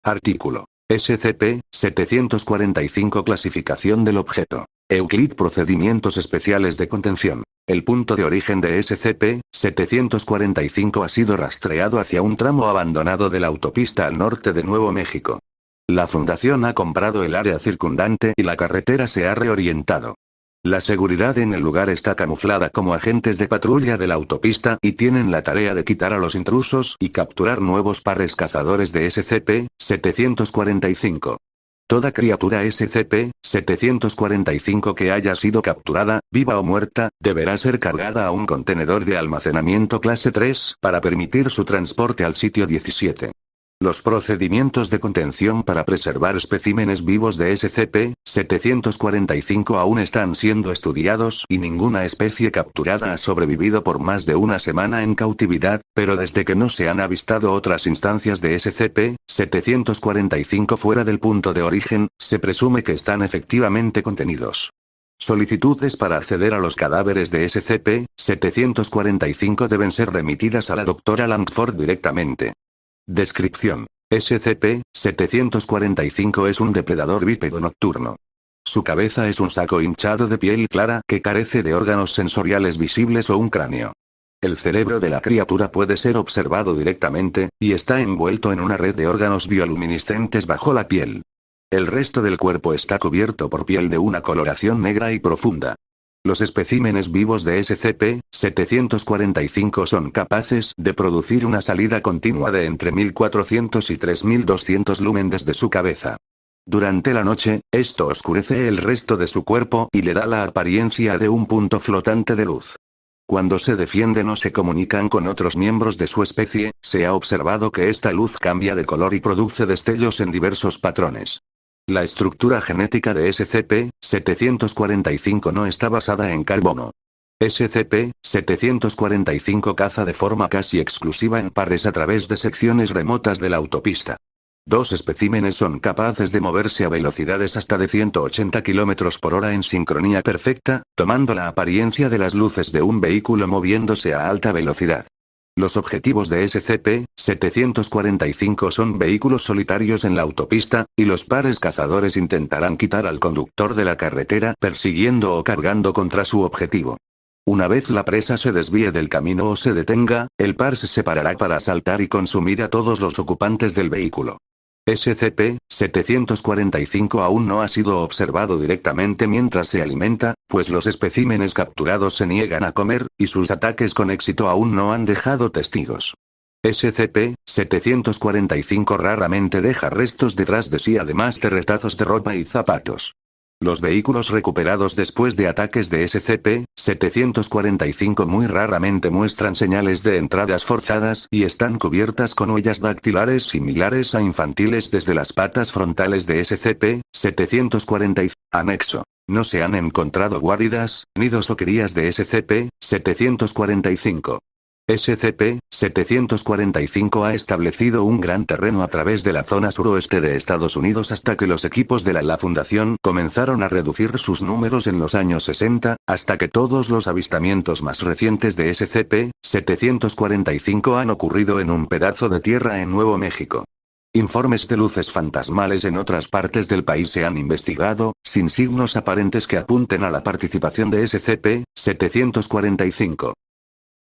Artículo. SCP-745 Clasificación del objeto. Euclid Procedimientos especiales de contención. El punto de origen de SCP-745 ha sido rastreado hacia un tramo abandonado de la autopista al norte de Nuevo México. La Fundación ha comprado el área circundante y la carretera se ha reorientado. La seguridad en el lugar está camuflada como agentes de patrulla de la autopista y tienen la tarea de quitar a los intrusos y capturar nuevos pares cazadores de SCP-745. Toda criatura SCP-745 que haya sido capturada, viva o muerta, deberá ser cargada a un contenedor de almacenamiento clase 3 para permitir su transporte al sitio 17. Los procedimientos de contención para preservar especímenes vivos de SCP-745 aún están siendo estudiados y ninguna especie capturada ha sobrevivido por más de una semana en cautividad, pero desde que no se han avistado otras instancias de SCP-745 fuera del punto de origen, se presume que están efectivamente contenidos. Solicitudes para acceder a los cadáveres de SCP-745 deben ser remitidas a la Dra. Langford directamente. Descripción. SCP-745 es un depredador bípedo nocturno. Su cabeza es un saco hinchado de piel clara que carece de órganos sensoriales visibles o un cráneo. El cerebro de la criatura puede ser observado directamente, y está envuelto en una red de órganos bioluminiscentes bajo la piel. El resto del cuerpo está cubierto por piel de una coloración negra y profunda. Los especímenes vivos de SCP-745 son capaces de producir una salida continua de entre 1400 y 3200 lumen desde su cabeza. Durante la noche, esto oscurece el resto de su cuerpo y le da la apariencia de un punto flotante de luz. Cuando se defienden o se comunican con otros miembros de su especie, se ha observado que esta luz cambia de color y produce destellos en diversos patrones. La estructura genética de SCP-745 no está basada en carbono. SCP-745 caza de forma casi exclusiva en pares a través de secciones remotas de la autopista. Dos especímenes son capaces de moverse a velocidades hasta de 180 km por hora en sincronía perfecta, tomando la apariencia de las luces de un vehículo moviéndose a alta velocidad. Los objetivos de SCP-745 son vehículos solitarios en la autopista, y los pares cazadores intentarán quitar al conductor de la carretera persiguiendo o cargando contra su objetivo. Una vez la presa se desvíe del camino o se detenga, el par se separará para asaltar y consumir a todos los ocupantes del vehículo. SCP-745 aún no ha sido observado directamente mientras se alimenta, pues los especímenes capturados se niegan a comer, y sus ataques con éxito aún no han dejado testigos. SCP-745 raramente deja restos detrás de sí además de retazos de ropa y zapatos. Los vehículos recuperados después de ataques de SCP-745 muy raramente muestran señales de entradas forzadas y están cubiertas con huellas dactilares similares a infantiles desde las patas frontales de SCP-745. Anexo. No se han encontrado guaridas, nidos o crías de SCP-745. SCP-745 ha establecido un gran terreno a través de la zona suroeste de Estados Unidos hasta que los equipos de la Fundación comenzaron a reducir sus números en los años 60, hasta que todos los avistamientos más recientes de SCP-745 han ocurrido en un pedazo de tierra en Nuevo México. Informes de luces fantasmales en otras partes del país se han investigado, sin signos aparentes que apunten a la participación de SCP-745.